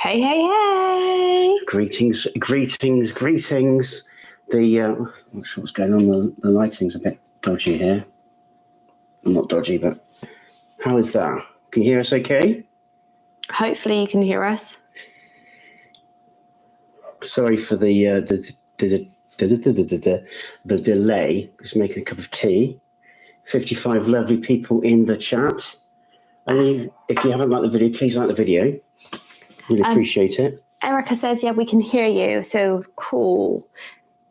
Hey, hey, hey! Greetings. I'm not sure what's going on. The lighting's a bit dodgy here. Not dodgy, but how is that? Can you hear us okay? Hopefully you can hear us. Sorry for the delay. Just making a cup of tea. 55 lovely people in the chat. Only if you haven't liked the video, please like the video. Really appreciate it. Erica says, yeah, we can hear you. So cool.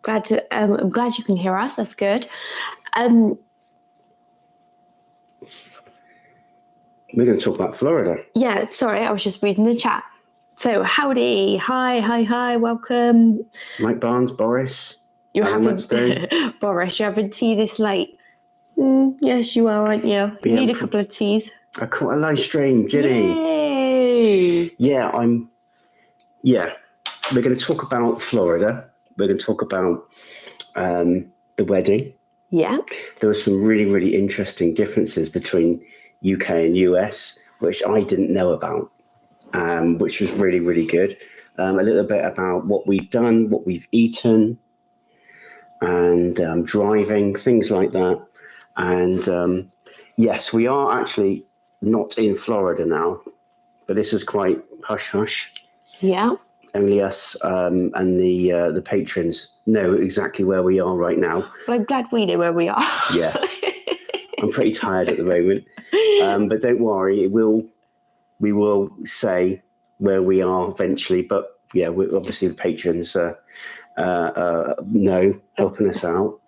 I'm glad you can hear us. That's good. We're going to talk about Florida. Yeah, sorry, I was just reading the chat. So howdy. Hi. Welcome. Mike Barnes, Boris. You're Boris, you're having tea this late. Yes, you are, aren't you? You need a couple of teas. I caught a live stream, Ginny. Yay! Yeah, we're going to talk about Florida. We're going to talk about the wedding. Yeah. There were some really, really interesting differences between UK and US, which I didn't know about, which was really, really good. A little bit about what we've done, what we've eaten, and driving, things like that. And yes, we are actually not in Florida now, but this is quite hush-hush. Yeah. Only us and the patrons know exactly where we are right now. Well, I'm glad we know where we are. Yeah. I'm pretty tired at the moment. But don't worry, we will say where we are eventually. But yeah, obviously the patrons know, helping us out.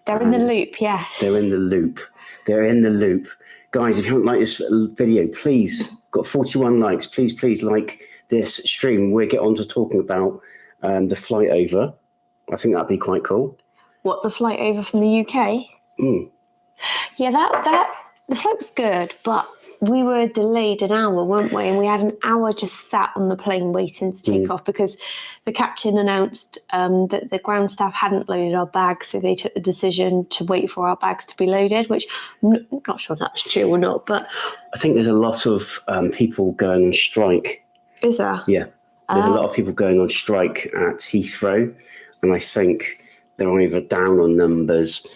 They're in the loop, yes. They're in the loop. Guys, if you haven't liked this video, please, got 41 likes. Please like this stream. We'll get on to talking about the flight over. I think that'd be quite cool. What, the flight over from the UK? Yeah, that the flight was good, but we were delayed an hour, weren't we? And we had an hour just sat on the plane waiting to take off because the captain announced that the ground staff hadn't loaded our bags, so they took the decision to wait for our bags to be loaded, which I'm not sure if that's true or not. But I think there's a lot of people going on strike. Is there? Yeah, there's a lot of people going on strike at Heathrow, and I think they're either down on numbers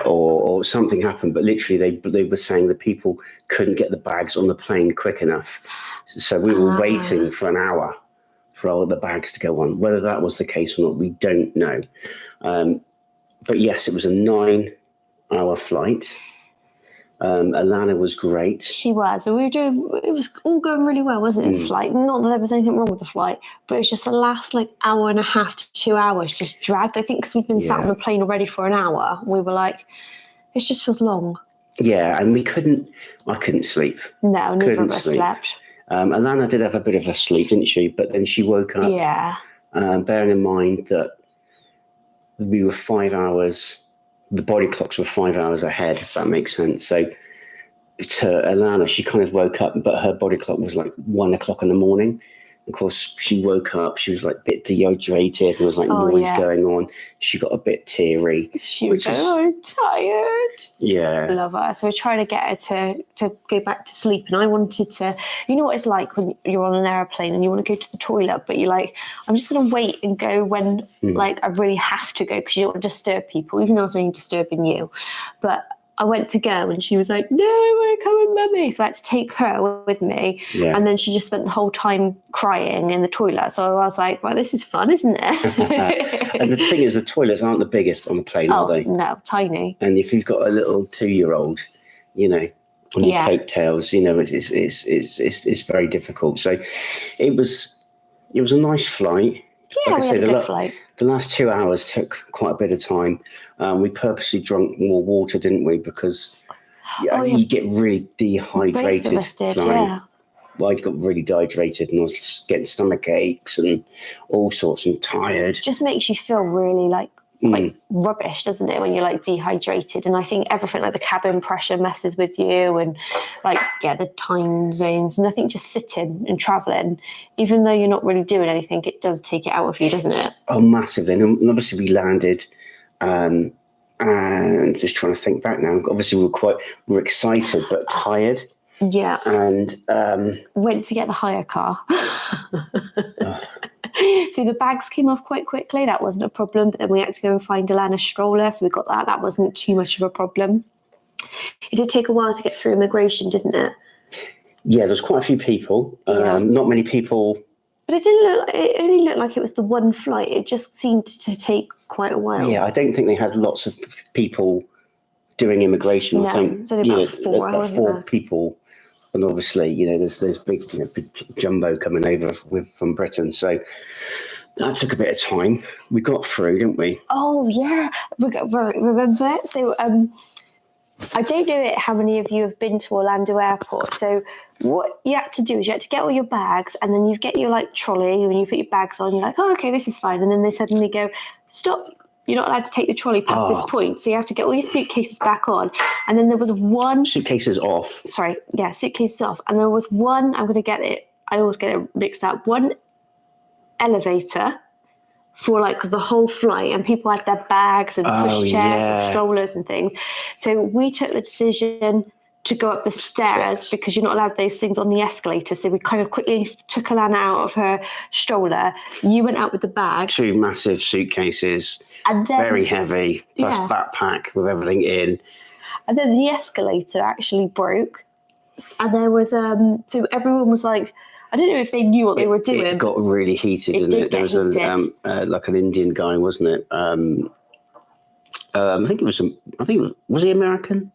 or something happened, but literally they were saying that people couldn't get the bags on the plane quick enough. So we were waiting for an hour for all the bags to go on. Whether that was the case or not, we don't know. But yes, it was a 9-hour flight. Alana was great. She was. So it was all going really well, wasn't it, the flight? Not that there was anything wrong with the flight, but it was just the last hour and a half to 2 hours just dragged. I think because we'd been sat on the plane already for an hour, we were like, it just feels long. Yeah, and I couldn't sleep. No, neither of us slept. Alana did have a bit of a sleep, didn't she? But then she woke up. Yeah. Bearing in mind that we were 5 hours, the body clocks were 5 hours ahead, if that makes sense. So to Alana, she kind of woke up, but her body clock was 1 o'clock in the morning. Of course, she woke up, she was a bit dehydrated, and there was noise going on. She got a bit teary. She was so tired. Yeah. I love her. So we're trying to get her to go back to sleep. And I wanted to, you know what it's like when you're on an airplane and you want to go to the toilet, but you're like, I'm just going to wait and go when I really have to go because you don't want to disturb people, even though I was only disturbing you. But I went to go and she was like, no, I want to come with mummy. So I had to take her with me. Yeah. And then she just spent the whole time crying in the toilet. So I was like, well, this is fun, isn't it? And the thing is, the toilets aren't the biggest on the plane, are they? No, tiny. And if you've got a little 2-year-old, on your coattails, it's very difficult. So it was a nice flight. Yeah, we had a good flight. The last 2 hours took quite a bit of time. We purposely drank more water, didn't we? Because you get really dehydrated. Both of us did, yeah. Well, I got really dehydrated and I was just getting stomach aches and all sorts and tired. It just makes you feel really rubbish, doesn't it, when you're dehydrated? And I think everything the cabin pressure messes with you and the time zones. And I think just sitting and traveling, even though you're not really doing anything, it does take it out of you, doesn't it? Oh, massively. And obviously we landed and just trying to think back now. Obviously we were excited but tired. Yeah. And went to get the hire car. So the bags came off quite quickly. That wasn't a problem. But then we had to go and find Alana's stroller. So we got that. That wasn't too much of a problem. It did take a while to get through immigration, didn't it? yeah, there's quite a few people. Not many people. But it didn't look. It only looked like it was the one flight. It just seemed to take quite a while. Yeah, I don't think they had lots of people doing immigration. No, I think it's only about four people. And obviously, there's big, big jumbo coming over from Britain. So that took a bit of time. We got through, didn't we? Oh, yeah. Remember? So I don't know how many of you have been to Orlando Airport. So what you had to do is you had to get all your bags and then you get your trolley. When you put your bags on, you're like, oh, okay, this is fine. And then they suddenly go, stop. You're not allowed to take the trolley past this point. So you have to get all your suitcases back on. And then there was one... Suitcases off. Sorry. Yeah, suitcases off. And there was one, I'm going to get it, I always get it mixed up, one elevator for the whole flight. And people had their bags and pushchairs and strollers and things. So we took the decision to go up the stairs because you're not allowed those things on the escalator. So we kind of quickly took Alana out of her stroller. You went out with the bags. 2 massive suitcases. And then, very heavy, plus backpack with everything in. And then the escalator actually broke. And there was, so everyone was like, I don't know if they knew what they were doing. It got really heated, didn't it? There was an Indian guy, wasn't it? I think was he American?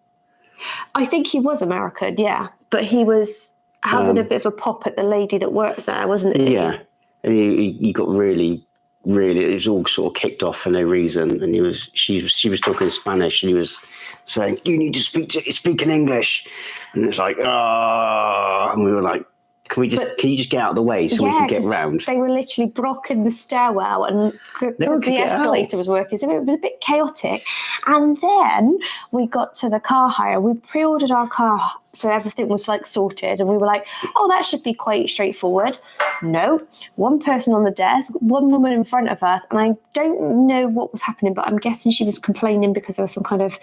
I think he was American, yeah. But he was having a bit of a pop at the lady that worked there, wasn't he? Yeah. And he got really, it was all sort of kicked off for no reason, and she was talking Spanish, and he was saying, "You need to speak in English," and it's like, and we were like, can you just get out of the way so we can get round? They were literally blocking the stairwell, and because the escalator was working, so it was a bit chaotic. And then we got to the car hire. We pre-ordered our car, so everything was sorted, and we were like, "Oh, that should be quite straightforward." No, one person on the desk, one woman in front of us, and I don't know what was happening, but I'm guessing she was complaining because there was some kind of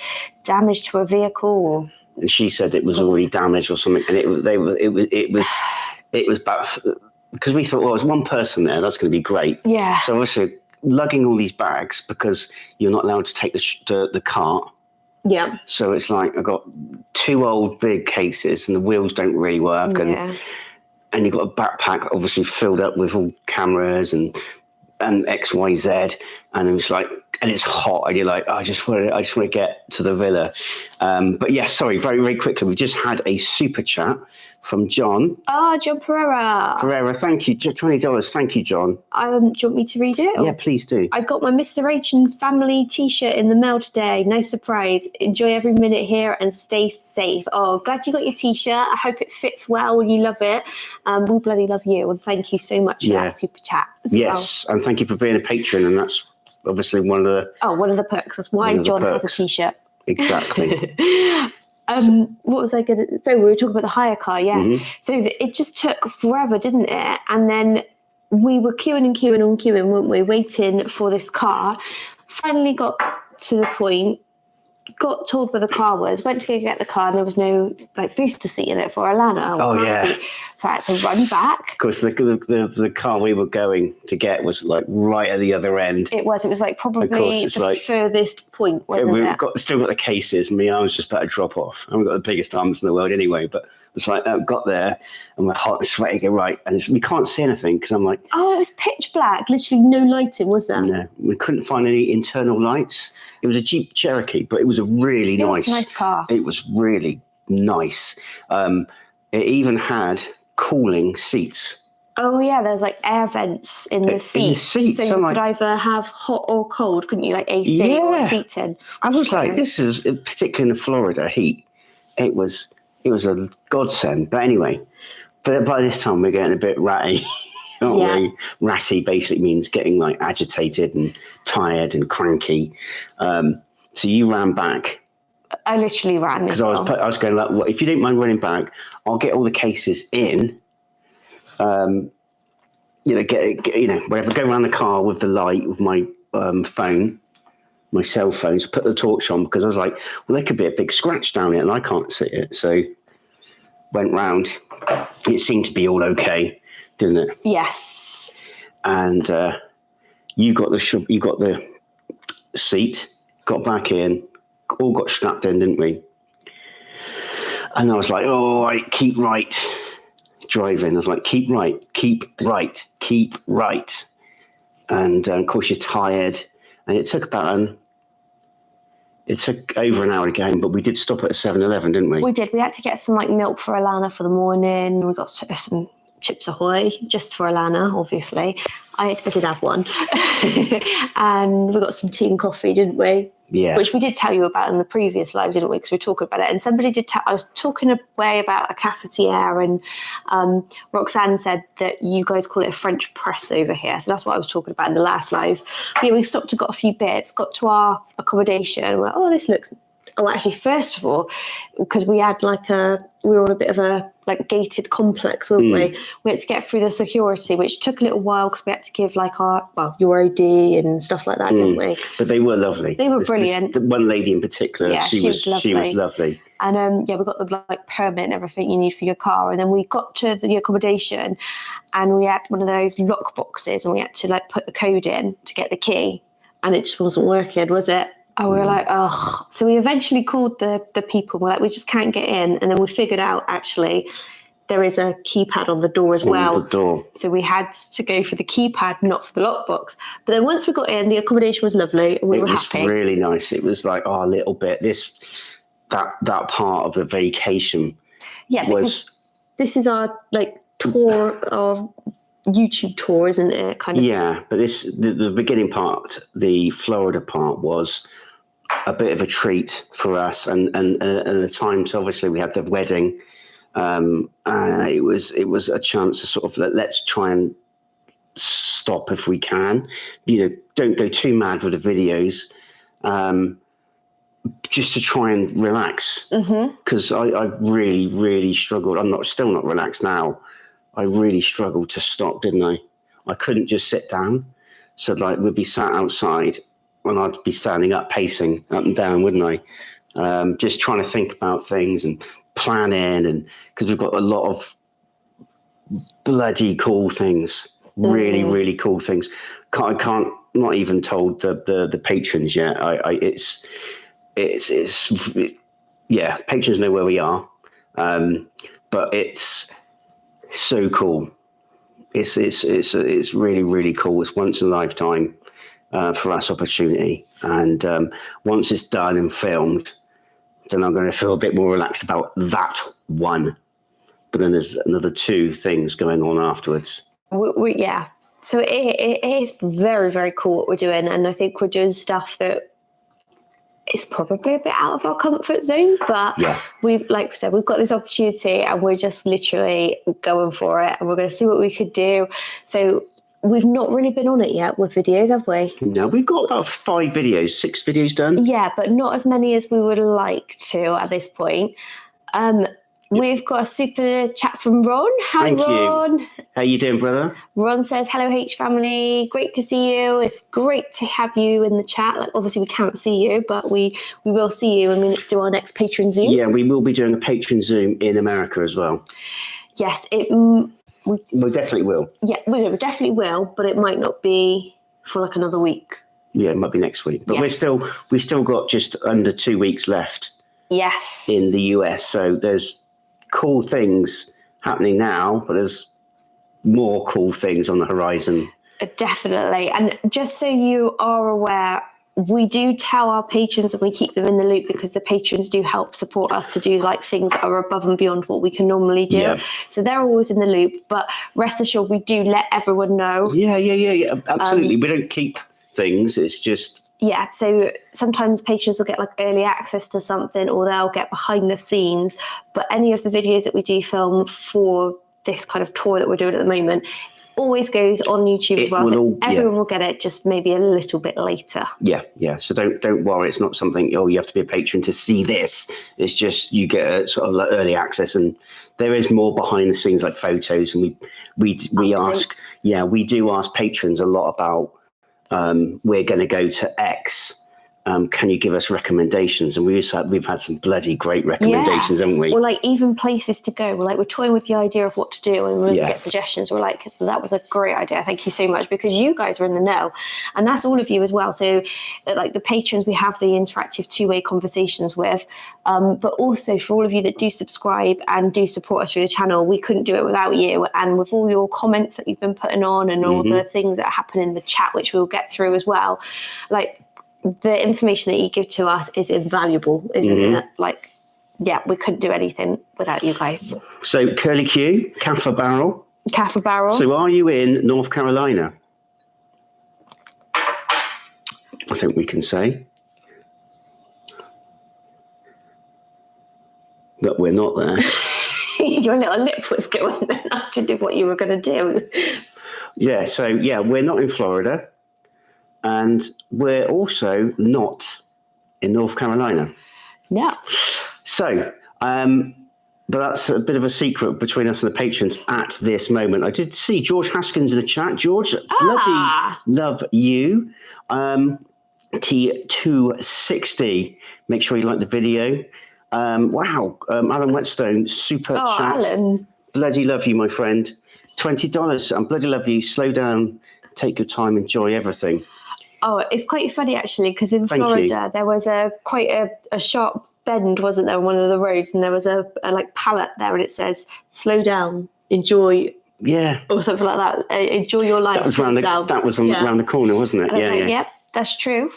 damage to her vehicle. And she said it was already damaged or something, and it was about, because we thought, well, there's one person there, that's going to be great. Yeah. So obviously lugging all these bags because you're not allowed to take the cart. Yeah. So it's like I've got 2 old big cases and the wheels don't really work, and you've got a backpack obviously filled up with all cameras and XYZ, and it was and it's hot, and you're like, I just want to get to the villa. But yes, sorry, very, very quickly, we just had a super chat from John. John Pereira. Thank you. $20. Thank you, John. Do you want me to read it? Yeah, please do. I got my Mr. H and family t-shirt in the mail today. Nice surprise. Enjoy every minute here and stay safe. Oh, glad you got your t-shirt. I hope it fits well and you love it. We bloody love you, and thank you so much for that super chat as well. And thank you for being a patron, and that's obviously one of the perks. That's why John has a t-shirt. Exactly. What was I going to... So we were talking about the hire car, yeah. Mm-hmm. So it just took forever, didn't it? And then we were queuing, weren't we? Waiting for this car. Finally got to the point, got told where the car was, went to go get the car, and there was no booster seat in it for Alana. Seat. So I had to run back. Of course, the car we were going to get was right at the other end. It was probably the furthest point, wasn't it? Still got the cases. My arms just about to drop off. I haven't got the biggest arms in the world anyway, but it's got there and we're hot and sweating, and we can't see anything because I'm like... Oh, it was pitch black, literally no lighting, was there? No, we couldn't find any internal lights. It was a Jeep Cherokee, but it was a really nice car. It was really nice. It even had cooling seats. Oh yeah, there's air vents in the seats. So you could either have hot or cold, couldn't you? AC or heating. I was this is particularly in the Florida heat. It was a godsend. But anyway, by this time we're getting a bit ratty. Ratty basically means getting agitated and tired and cranky. So you ran back. I literally ran because I was going well, if you don't mind running back, I'll get all the cases in. Wherever, go around the car with the light with my phone, my cell phone, so put the torch on because I was like, well, there could be a big scratch down it and I can't see it. So went round. It seemed to be all okay, didn't it? Yes. And you got the seat, got back in, all got strapped in, didn't we? And I was like, oh, keep right. Driving, I was like, keep right, keep right, keep right. And of course, you're tired. And it took over an hour again, but we did stop at a 7-Eleven, didn't we? We did. We had to get some like milk for Alana for the morning. We got some Chips Ahoy just for Alana, obviously. I did have one. And we got some tea and coffee, didn't we? Yeah. Which we did tell you about in the previous live, didn't we? Because we were talking about it. And somebody did I was talking away about a cafetiere, and Roxanne said that you guys call it a French press over here. So that's what I was talking about in the last live. But yeah, we stopped and got a few bits, got to our accommodation. We're like, oh, this looks... Oh, actually, first of all, because we had we were on a bit of a gated complex, weren't we? We had to get through the security, which took a little while because we had to give your ID and stuff like that, didn't we? But they were lovely. They were brilliant. The one lady in particular, yeah, she was lovely. She was lovely. And we got the permit and everything you need for your car, and then we got to the accommodation, and we had one of those lock boxes, and we had to put the code in to get the key, and it just wasn't working, was it? And we were like, oh. So we eventually called the people. We're like, we just can't get in. And then we figured out, actually, there is a keypad on the door as well. On the door. So we had to go for the keypad, not for the lockbox. But then once we got in, the accommodation was lovely and we were happy. It was really nice. It was like, a little bit. That part of the vacation. Yeah, because this is our tour of... YouTube tour, isn't it? Kind of. Yeah, but the beginning part, the Florida part, was a bit of a treat for us, and the times obviously we had the wedding. It was a chance to sort of let's try and stop if we can. Don't go too mad with the videos. Just to try and relax, because I really, really struggled. I'm still not relaxed now. I really struggled to stop, didn't I? I couldn't just sit down. So we'd be sat outside and I'd be standing up, pacing up and down, wouldn't I? Just trying to think about things and planning, and because we've got a lot of bloody cool things, really, really cool things. I can't not even told the patrons yet. Patrons know where we are, but it's so cool. It's really, really cool. It's once in a lifetime for us opportunity, and once it's done and filmed, then I'm going to feel a bit more relaxed about that one. But then there's another 2 things going on afterwards. Yeah. So it is very, very cool what we're doing, and I think we're doing stuff that it's probably a bit out of our comfort zone, but we've, like we said, we've got this opportunity and we're just literally going for it, and we're going to see what we could do. So we've not really been on it yet with videos, have we? No, we've got about 6 videos done. Yeah, but not as many as we would like to at this point. We've got a super chat from Ron. Hi, Thank Ron. You. How you doing, brother? Ron says, hello, H family. Great to see you. It's great to have you in the chat. Obviously, we can't see you, but we will see you when we do our next patron Zoom. Yeah, we will be doing a patron Zoom in America as well. Yes, we definitely will. Yeah, we definitely will, but it might not be for another week. Yeah, it might be next week. But we've still got just under 2 weeks left. Yes. In the US, so there's cool things happening now, but there's more cool things on the horizon. Definitely. And just so you are aware, we do tell our patrons and we keep them in the loop, because the patrons do help support us to do things that are above and beyond what we can normally do. Yeah. So they're always in the loop, but rest assured we do let everyone know. Yeah, absolutely. We don't keep things, it's just... Yeah, so sometimes patrons will get early access to something, or they'll get behind the scenes. But any of the videos that we do film for this kind of tour that we're doing at the moment always goes on YouTube as well. So everyone will get it, just maybe a little bit later. Yeah. So don't worry. It's not something, you have to be a patron to see this. It's just you get a sort of early access, and there is more behind the scenes, like photos. And we do ask patrons a lot about, we're going to go to X can you give us recommendations? And we've had some bloody great recommendations, haven't we? Or like even places to go. We're toying with the idea of what to do, and we get suggestions. We're like, that was a great idea. Thank you so much, because you guys are in the know, and that's all of you as well. So like the patrons, we have the interactive two-way conversations with, but also for all of you that do subscribe and do support us through the channel, we couldn't do it without you. And with all your comments that you've been putting on and all the things that happen in the chat, which we'll get through as well, like the information that you give to us is invaluable, isn't it? Like, yeah, we couldn't do anything without you guys. So Curly Q, Caffer Barrel. Caffer Barrel. So are you in North Carolina? I think we can say that we're not there. Your little lip was going then. I didn't know what you were going to do. Yeah, so yeah, we're not in Florida. And we're also not in North Carolina. No. So, but that's a bit of a secret between us and the patrons at this moment. I did see George Haskins in the chat. George, bloody love you. T260. Make sure you like the video. Wow. Alan Whetstone, super chat. Alan. Bloody love you, my friend. $20. I'm bloody love you. Slow down. Take your time. Enjoy everything. Oh, it's quite funny actually, because in Florida there was quite a sharp bend, wasn't there, on one of the roads, and there was a like pallet there, and it says "slow down, enjoy," or something like that. Enjoy your life. That was around the corner, wasn't it? And yep, that's true.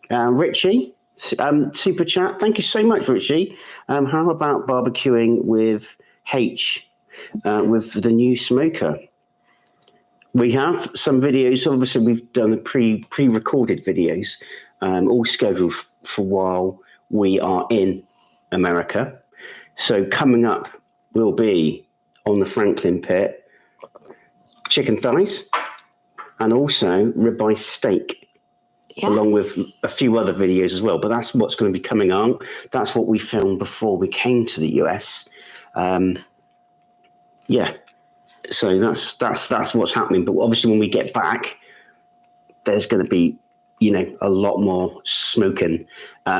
Richie, super chat. Thank you so much, Richie. How about barbecuing with H, with the new smoker? We have some videos. Obviously, we've done pre-recorded videos, all scheduled for while we are in America. So coming up will be on the Franklin pit, chicken thighs, and also ribeye steak, along with a few other videos as well. But that's what's going to be coming on. That's what we filmed before we came to the US. So that's what's happening. But obviously, when we get back, there's going to be, a lot more smoking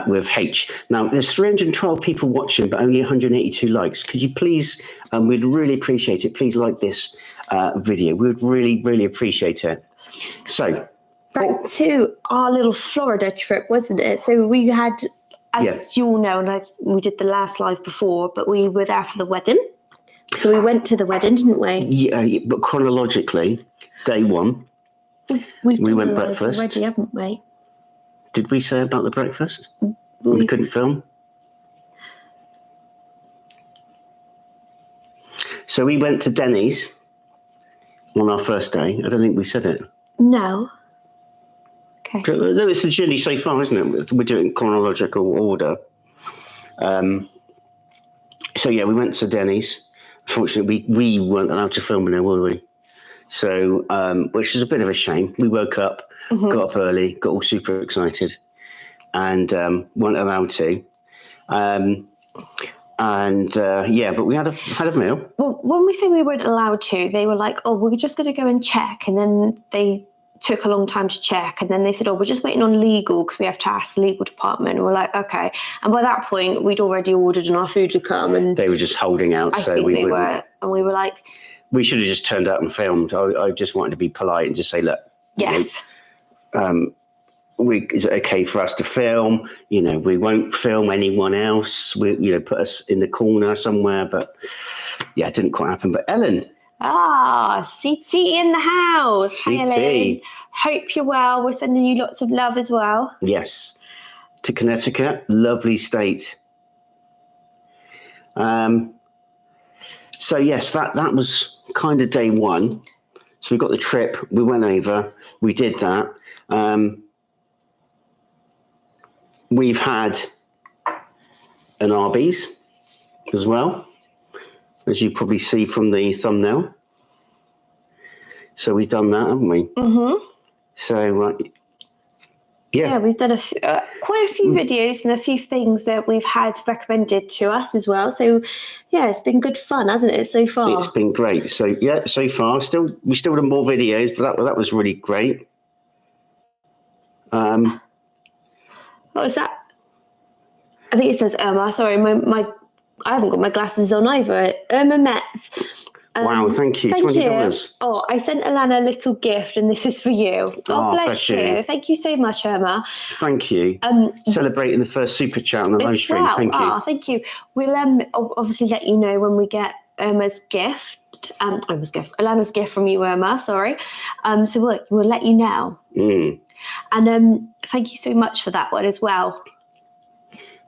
with H. Now, there's 312 people watching, but only 182 likes. Could you please, we'd really appreciate it. Please like this video. We would really, really appreciate it. So, back to our little Florida trip, wasn't it? So we had, as you all know, and we did the last live before, but we were there for the wedding. So we went to the wedding, didn't we? Yeah, but chronologically, day one, we went breakfast. Already, haven't we? Did we say about the breakfast? We couldn't film. So we went to Denny's on our first day. I don't think we said it. No. Okay. No, it's the journey so far, isn't it? We're doing chronological order. So yeah, we went to Denny's. Fortunately, we weren't allowed to film in there, were we? So, which is a bit of a shame. We woke up, got up early, got all super excited, and weren't allowed to. But we had a meal. Well, when we say we weren't allowed to, they were like, "Oh, we're just going to go and check," and then they took a long time to check, and then they said, "Oh, we're just waiting on legal because we have to ask the legal department." And we're like, "Okay." And by that point, we'd already ordered and our food had come, and they were just holding out. And we were like, we should have just turned up and filmed. I just wanted to be polite and just say, "Look, yes, is it okay for us to film? We won't film anyone else. We, put us in the corner somewhere." But yeah, it didn't quite happen. But Ellen. CT in the house. Hi, Ellen. Hope you're well. We're sending you lots of love as well. Yes. To Connecticut, lovely state. So yes, that was kind of day one. So we got the trip, we went over, we did that. We've had an Arby's as well, as you probably see from the thumbnail. So we've done that, haven't we? Mm-hmm. So, yeah, we've done quite a few videos and a few things that we've had recommended to us as well. So, yeah, it's been good fun, hasn't it, so far? It's been great. So, yeah, so far, we still done more videos, but that was really great. What was that? I think it says Irma. Sorry, I haven't got my glasses on either. Irma Metz. Wow, thank you. Thank $20. you. Oh, I sent Alana a little gift, and this is for you. Oh, bless you. Thank you so much, Irma. Thank you. Celebrating the first super chat on the live stream. Well. Thank you. Oh, thank you. We'll obviously let you know when we get Irma's gift. Alana's gift from you, Irma. Sorry. So we'll let you know. And thank you so much for that one as well.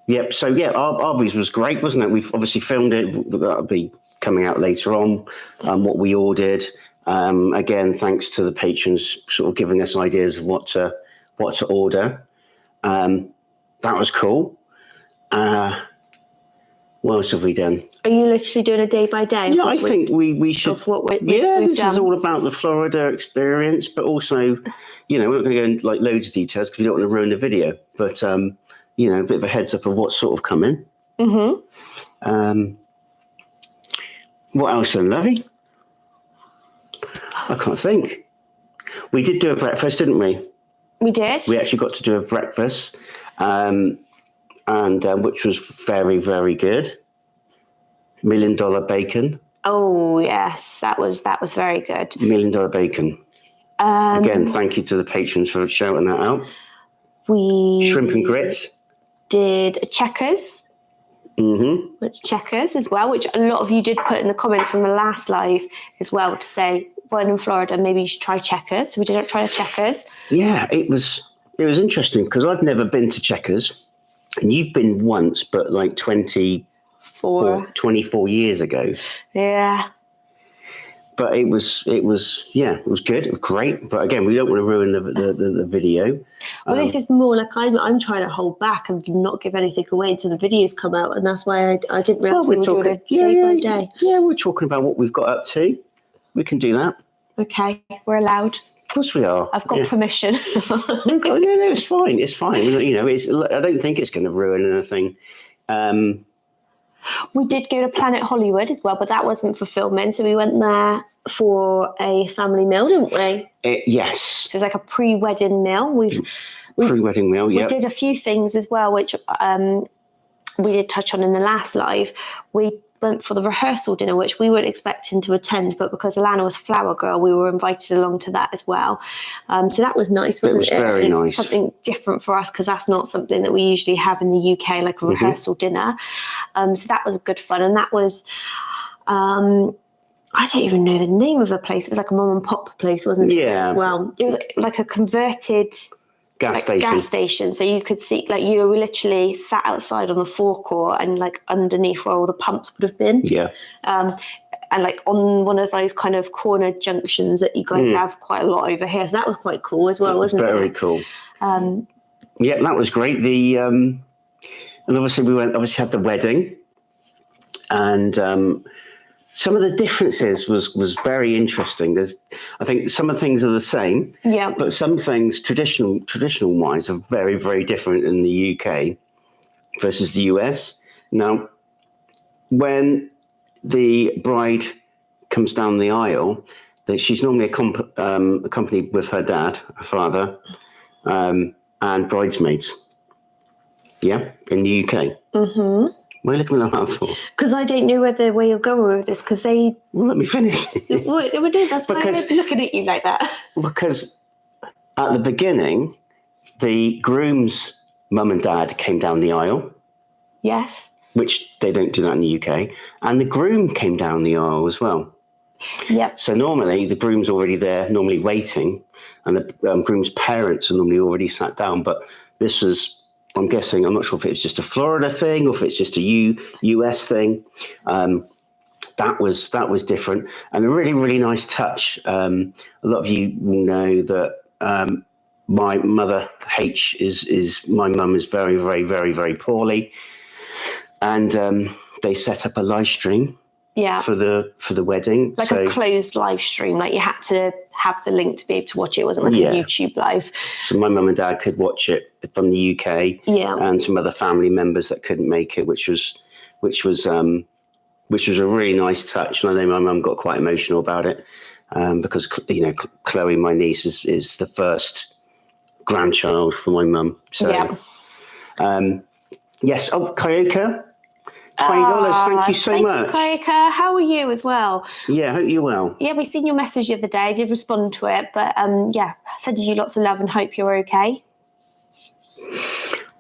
Yep. So Arby's was great, wasn't it? We've obviously filmed it. That'll be coming out later on. What we ordered. Again, thanks to the patrons sort of giving us ideas of what to order. That was cool. What else have we done? Are you literally doing a day by day? Yeah, I think we should. Of what this is all about the Florida experience, but also, we're not going to go into like loads of details because we don't want to ruin the video. But a bit of a heads up of what's sort of coming. What else then, Lovey? I can't think. We did do a breakfast, didn't we? We did. We actually got to do a breakfast, and which was very, very good. $1 million bacon. Oh yes, that was very good. $1 million bacon. Again, thank you to the patrons for shouting that out. We shrimp and grits. Did checkers. Which checkers as well, which a lot of you did put in the comments from the last live as well to say, when in Florida, maybe you should try checkers. So we did try checkers. Yeah, it was interesting because I've never been to Checkers, and you've been once, but like 24 years ago. Yeah. But it was good. It was great. But again, we don't want to ruin the video. Well, this is more like I'm trying to hold back and not give anything away until the videos come out, and that's why I didn't realise we were doing it day by day. Yeah, we're talking about what we've got up to. We can do that. Okay, we're allowed. Of course we are. I've got permission. No, it's fine. It's fine. I don't think it's going to ruin anything. We did go to Planet Hollywood as well, but that wasn't for filming. So we went there for a family meal, didn't we? Yes. So it was like a pre-wedding meal. Pre-wedding meal, yeah. We did a few things as well, which we did touch on in the last live. We went for the rehearsal dinner, which we weren't expecting to attend, but because Alana was Flower Girl, we were invited along to that as well. So that was nice, wasn't it? It was very nice. Something different for us because that's not something that we usually have in the UK, like a rehearsal dinner. So that was good fun. And that was, I don't even know the name of the place. It was like a mom and pop place, wasn't it? Yeah. As well. It was like a converted gas station. So you could see, like, you were literally sat outside on the forecourt and like underneath where all the pumps would have been. Yeah. And like on one of those kind of corner junctions that you guys have quite a lot over here. So that was quite cool as well, wasn't it? Very cool. Yeah, that was great. And obviously we had the wedding, and some of the differences was very interesting. I think some of the things are the same, but some things traditional wise are very, very different in the UK versus the US. Now, when the bride comes down the aisle, she's normally accompanied with her dad, her father, and bridesmaids. Yeah, in the UK. Mm-hmm. Why are you looking like that for? Because I don't know where you're going with this, because they... Well, let me finish. That's why I'm looking at you like that. Because at the beginning, the groom's mum and dad came down the aisle. Yes. Which they don't do that in the UK. And the groom came down the aisle as well. Yep. So normally the groom's already there, normally waiting, and the groom's parents are normally already sat down. But this was... I'm guessing, I'm not sure if it's just a Florida thing or if it's just a US thing. That was different and a really, really nice touch. A lot of you will know that my mother H is my mum is very, very, very, very poorly, and they set up a live stream. Yeah. For the wedding. Like a closed live stream. Like you had to have the link to be able to watch it. It wasn't like a YouTube live. So my mum and dad could watch it from the UK. Yeah. And some other family members that couldn't make it, which was a really nice touch. And I know my mum got quite emotional about it. Because Chloe, my niece, is the first grandchild for my mum. So Yes. Oh, Kyoka, $20. Thank you so much. Thank you, Kyoka. How are you as well? Yeah, I hope you're well. Yeah, we seen your message the other day. I did respond to it, but sending you lots of love and hope you're okay.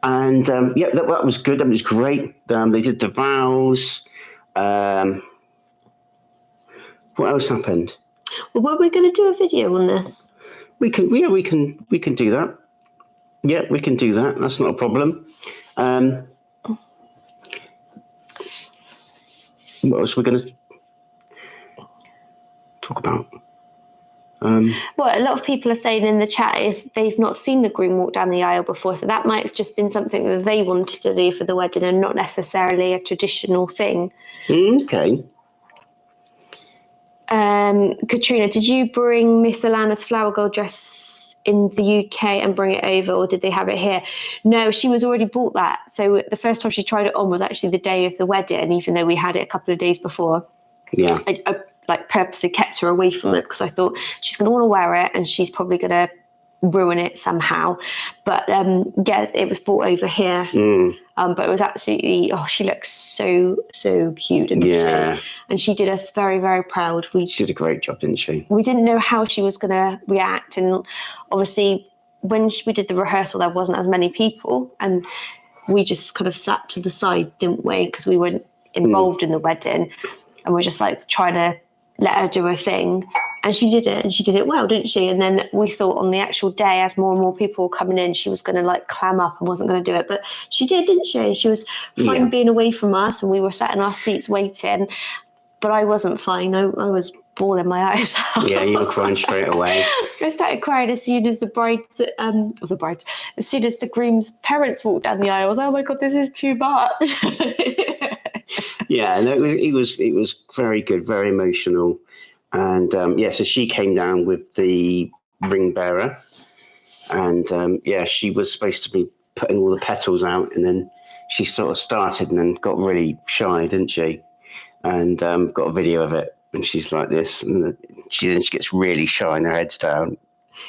And that was good. That was great. They did the vows. What else happened? Well, were we going to do a video on this? We can do that. Yeah, we can do that. That's not a problem. What else are we going to talk about? What a lot of people are saying in the chat is they've not seen the groom walk down the aisle before, so that might have just been something that they wanted to do for the wedding and not necessarily a traditional thing. Okay. Katrina, did you bring Miss Alana's flower gold dress in the UK and bring it over, or did they have it here? No, she was already bought that. So the first time she tried it on was actually the day of the wedding, even though we had it a couple of days before. Yeah. I purposely kept her away from it because I thought she's going to want to wear it and she's probably going to ruin it somehow. But it was brought over here. But it was absolutely, she looks so cute, didn't she? And she did us very, very proud. She did a great job, didn't she? We didn't know how she was going to react. And obviously, when we did the rehearsal, there wasn't as many people. And we just kind of sat to the side, didn't we? Because we weren't involved in the wedding. And we're just like trying to let her do her thing. And she did it, and she did it well, didn't she? And then we thought on the actual day, as more and more people were coming in, she was going to like clam up and wasn't going to do it. But she did, didn't she? She was fine being away from us, and we were sat in our seats waiting. But I wasn't fine. I was bawling my eyes out. Yeah, you were crying straight away. I started crying as soon as as soon as the groom's parents walked down the aisle. I was, oh my God, this is too much. Yeah, and it was very good, very emotional. And so she came down with the ring bearer, and she was supposed to be putting all the petals out, and then she sort of started and then got really shy, didn't she? And got a video of it, and she's like this, and she gets really shy and her head's down.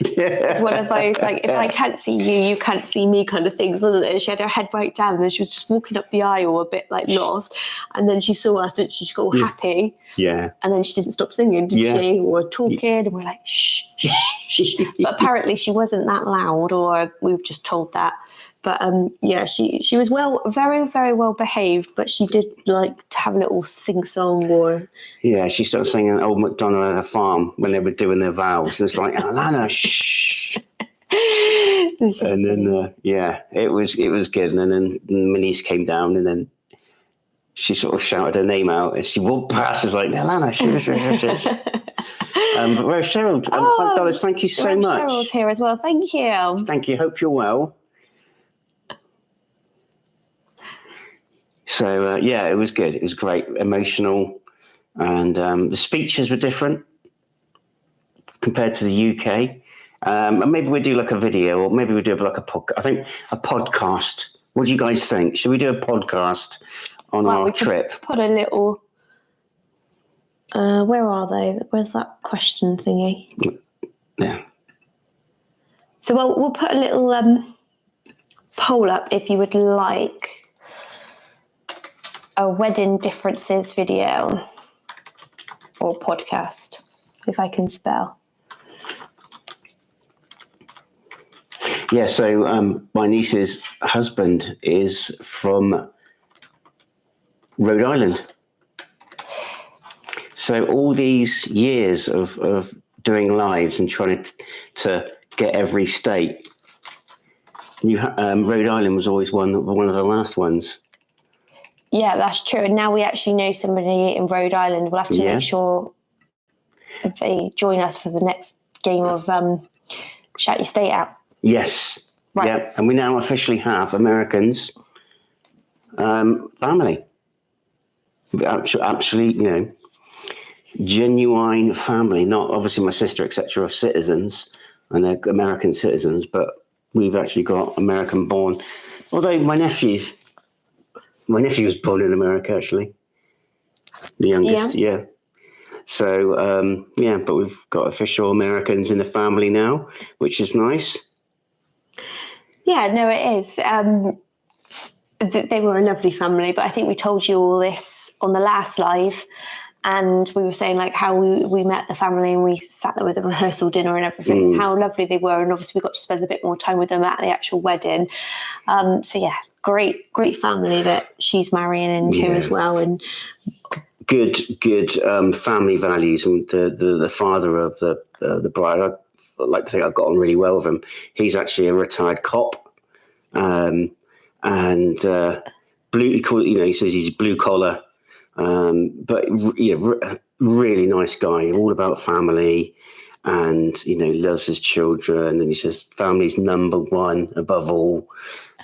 It's one of those, like, if I can't see you, you can't see me kind of things, wasn't it? She had her head right down, and then she was just walking up the aisle a bit like lost, and then she saw us, didn't she? She got all happy. Yeah. And then she didn't stop singing, did she? Or talking, and we're like, shh, shh, shh. But apparently she wasn't that loud, or we were just told that. But she was very, very well behaved, but she did like to have a little sing-song or... Yeah, she started singing Old MacDonald at a Farm when they were doing their vows. It's like, Alana, shh. And then, it was good. And then my niece came down, and then she sort of shouted her name out as she walked past. She was like, Alana, shh. But where's Cheryl? $5, thank you so much. Cheryl's here as well, thank you. Thank you, hope you're well. So, it was good. It was great, emotional. And the speeches were different compared to the UK. And maybe we'll do like a video, or maybe we'll do like a podcast. I think a podcast. What do you guys think? Should we do a podcast on our trip? Put a little... where are they? Where's that question thingy? Yeah. So we'll put a little poll up if you would like a wedding differences video or podcast, if I can spell. Yeah, so my niece's husband is from Rhode Island. So all these years of doing lives and trying to get every state, Rhode Island was always one of the last ones. Yeah, that's true. And now we actually know somebody in Rhode Island. We'll have to make sure they join us for the next game of Shout Your State Out. Yes. Right. Yeah. And we now officially have Americans family. Absolutely, genuine family. Not obviously my sister, etc., are citizens, and they're American citizens, but we've actually got American born. Although my nephew was born in America, actually. The youngest, yeah. So, but we've got official Americans in the family now, which is nice. Yeah, no, it is. they were a lovely family, but I think we told you all this on the last live, and we were saying like how we met the family and we sat there with a rehearsal dinner and everything, how lovely they were, and obviously we got to spend a bit more time with them at the actual wedding. So yeah, great family that she's marrying into as well, and good family values. And the father of the bride, I like to think I've got on really well with him. He's actually a retired cop, and blue. He says he's blue collar. But really nice guy, all about family, and loves his children, and he says family's number one above all.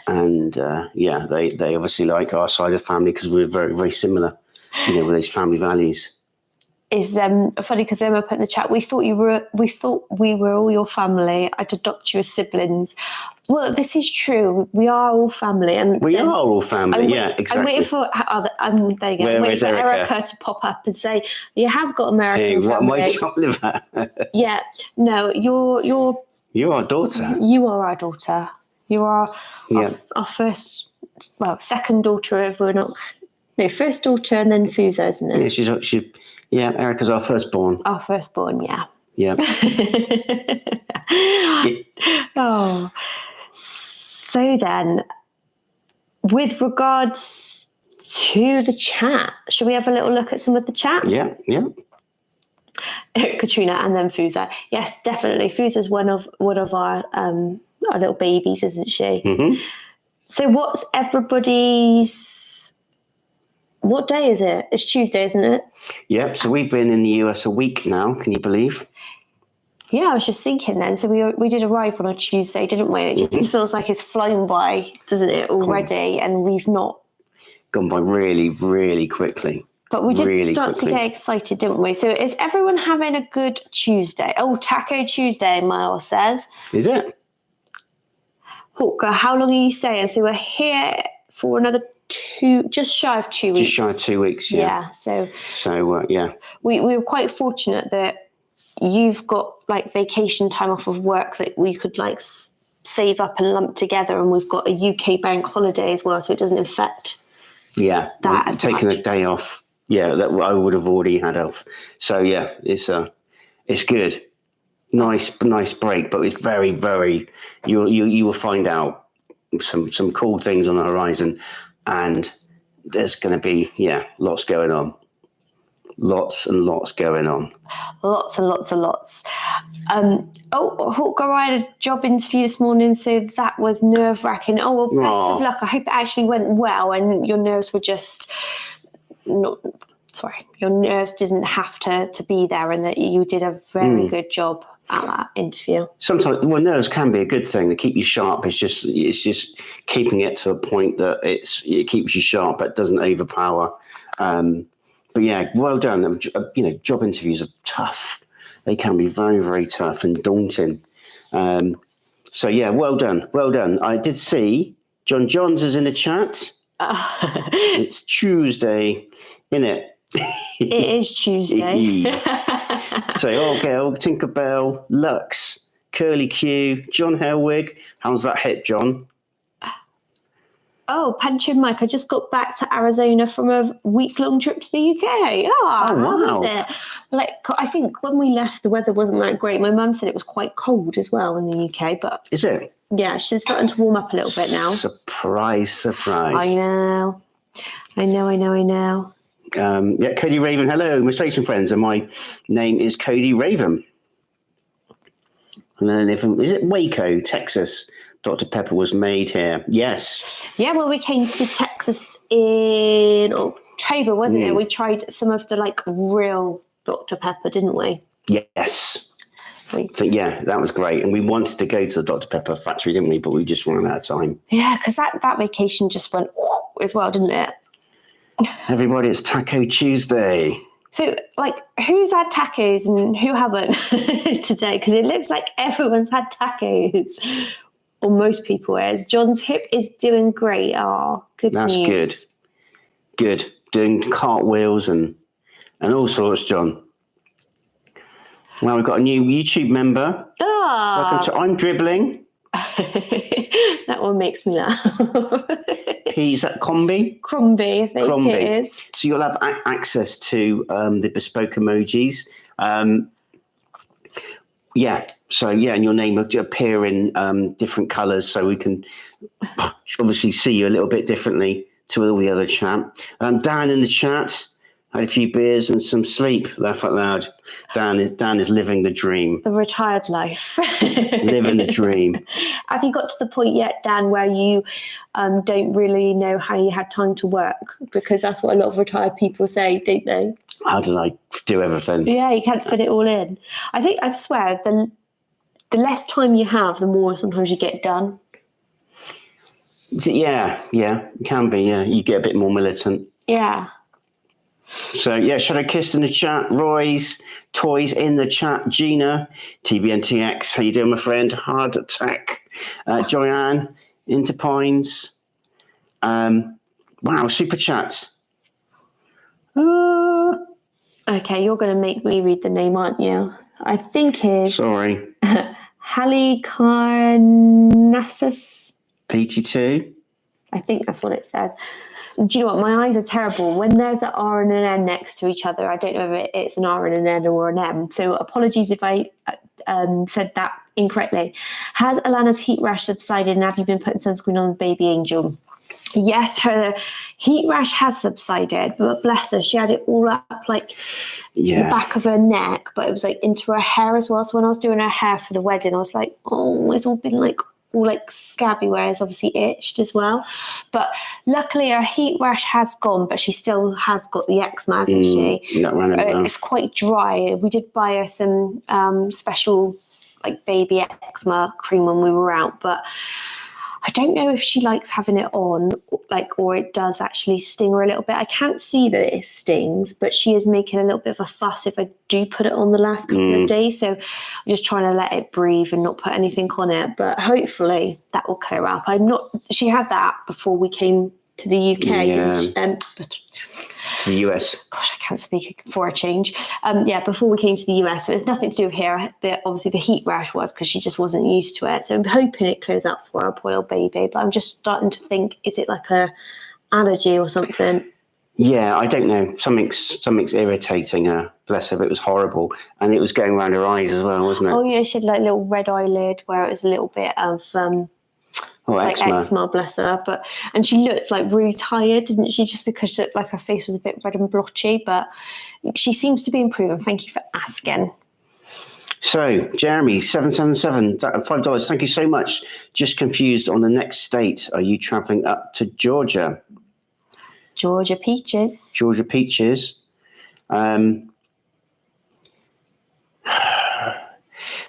And they obviously like our side of the family because we're very, very similar, with those family values. Is funny because Emma put in the chat, we thought we were all your family. I'd adopt you as siblings. Well, this is true. We are all family, and we are all family. Exactly. I'm waiting for there you go. I'm waiting for Erica to pop up and say, "You have got American family." What am I chocolate at? Yeah, no, you're our daughter. You are our daughter. You are our first, second daughter. First daughter, and then Fusa, isn't it? Yeah, Erica's our firstborn. Our firstborn, yeah. Yeah. Oh. So then, with regards to the chat, shall we have a little look at some of the chat? Yeah. Katrina and then Fusa. Yes, definitely. Fusa's one of our little babies, isn't she? Mm-hmm. So what's everybody's... What day is it? It's Tuesday, isn't it? Yep. So we've been in the US a week now. Can you believe? Yeah, I was just thinking then. So we did arrive on a Tuesday, didn't we? It just feels like it's flown by, doesn't it, already? And we've not gone by really, really quickly. But we did start to get excited, didn't we? So is everyone having a good Tuesday? Oh, Taco Tuesday, Miles says. Is it? Hawker, how long are you staying? So we're here for another just shy of 2 weeks. Just shy of 2 weeks, yeah. Yeah, We were quite fortunate that you've got like vacation time off of work that we could like save up and lump together, and we've got a UK bank holiday as well, so it doesn't affect that as taking much. a day off. Yeah, that I would have already had off. So yeah, it's good. Nice break, but it's very, very. You will find out some cool things on the horizon, and there's going to be lots going on. Lots and lots going on. Lots and lots and lots. Hawker, I had a job interview this morning, so that was nerve-wracking. Oh, well, best of luck. I hope it actually went well and your nerves were just your nerves didn't have to be there, and that you did a very good job at that interview. Sometimes, nerves can be a good thing. They keep you sharp. It's just keeping it to a point that it keeps you sharp, but doesn't overpower. But yeah, well done. Job interviews are tough. They can be very, very tough and daunting. So yeah, well done. Well done. I did see John Johns is in the chat. It's Tuesday, innit? It is Tuesday. So, girl, Tinkerbell, Lux, Curly Q, John Helwig. How's that hit, John? Oh, Pancho Mike, I just got back to Arizona from a week-long trip to the UK. Oh, wow. How was it? I think when we left, the weather wasn't that great. My mum said it was quite cold as well in the UK, but... Is it? Yeah, she's starting to warm up a little bit now. Surprise. I know. Cody Raven. Hello, my station friends, and my name is Cody Raven. And I live in, is it Waco, Texas? Dr. Pepper was made here. Yes. Yeah, well, we came to Texas in October, wasn't it? We tried some of the real Dr. Pepper, didn't we? Yes. That was great. And we wanted to go to the Dr. Pepper factory, didn't we? But we just ran out of time. Yeah, because that vacation just went as well, didn't it? Everybody, it's Taco Tuesday. So, who's had tacos and who haven't today? Because it looks like everyone's had tacos. Or most people is. John's hip is doing great. Oh, good That's news. Good. Doing cartwheels and all sorts, John. Well, we've got a new YouTube member. Welcome to I'm Dribbling. That one makes me laugh. is that Combi? Crombie, I think it is. So you'll have access to the bespoke emojis. And your name will appear in different colours, so we can obviously see you a little bit differently to all the other chat. Dan in the chat had a few beers and some sleep. Laugh out loud. Dan is living the dream. The retired life. Living the dream. Have you got to the point yet, Dan, where you don't really know how you had time to work? Because that's what a lot of retired people say, don't they? How did I do everything? Yeah, you can't fit it all in. I swear, the less time you have, the more sometimes you get done. Yeah, it can be. Yeah, you get a bit more militant. Yeah. So, Shadow Kissed in the chat. Roy's Toys in the chat. Gina, TBNTX. How you doing, my friend? Hard Attack. Joyanne, Interpines. Wow, super chat. Okay, you're going to make me read the name, aren't you? I think it's... Sorry. Halicarnassus. 82. I think that's what it says. Do you know what? My eyes are terrible. When there's an R and an N next to each other, I don't know if it's an R and an N or an M. So apologies if I said that incorrectly. Has Alana's heat rash subsided and have you been putting sunscreen on the baby angel? Yes, her heat rash has subsided, but bless her, she had it all up the back of her neck, but it was into her hair as well. So when I was doing her hair for the wedding, I was like, oh, it's all been all scabby, whereas obviously itched as well. But luckily her heat rash has gone, but she still has got the eczema, hasn't she? It's quite dry. We did buy her some special baby eczema cream when we were out, but I don't know if she likes having it on, or it does actually sting her a little bit. I can't see that it stings, but she is making a little bit of a fuss if I do put it on the last couple of days. So I'm just trying to let it breathe and not put anything on it. But hopefully that will clear up. She had that before we came to the UK. To the US. Gosh, I can't speak for a change. Before we came to the US, so it has nothing to do with here. Obviously the heat rash was because she just wasn't used to it. So I'm hoping it clears up for her, poor little baby. But I'm just starting to think, is it like a allergy or something? Yeah, I don't know. Something's irritating her. Bless her, it was horrible. And it was going around her eyes as well, wasn't it? Oh yeah, she had a little red eyelid where it was a little bit of eczema, bless her. And she looked really tired, didn't she? Just because her face was a bit red and blotchy, but she seems to be improving. Thank you for asking. So, Jeremy, 777, $5. Thank you so much. Just confused on the next state. Are you traveling up to Georgia? Georgia Peaches. Georgia Peaches.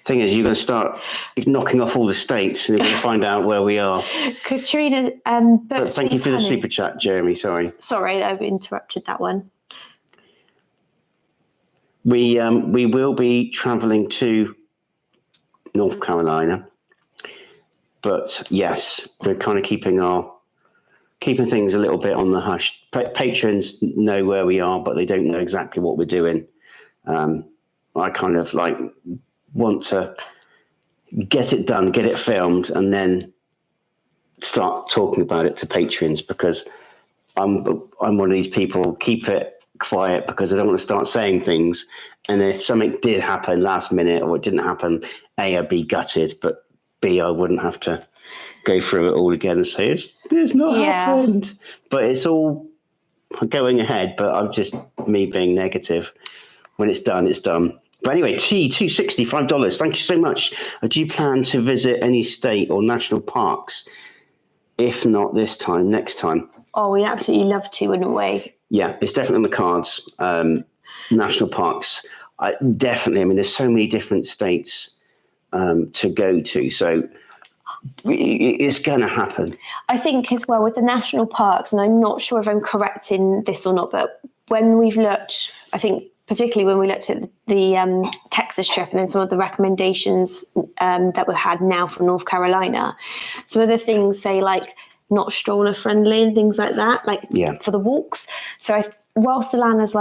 Thing is, you're going to start knocking off all the states and you're going to find out where we are. Katrina, but thank you for the super chat, Jeremy. Sorry, I've interrupted that one. We will be travelling to North Carolina, but yes, we're kind of keeping things a little bit on the hush. Patrons know where we are, but they don't know exactly what we're doing. I kind of want to get it done, get it filmed, and then start talking about it to patrons, because I'm one of these people, keep it quiet because I don't want to start saying things. And if something did happen last minute or it didn't happen, A, I'd be gutted, but B, I wouldn't have to go through it all again and say, it's not happened. But it's all going ahead, but I'm just me being negative. When it's done, it's done. But anyway, $265. Thank you so much. Do you plan to visit any state or national parks? If not this time, next time. Oh, we'd absolutely love to, wouldn't we? Yeah, it's definitely on the cards. National parks. Definitely. I mean, there's so many different states to go to. So it's going to happen. I think as well with the national parks, and I'm not sure if I'm correct in this or not, but when we've looked, I think, particularly when we looked at the Texas trip and then some of the recommendations that we've had now from North Carolina, some of the things say not stroller friendly and things like that, for the walks. So whilst Alana's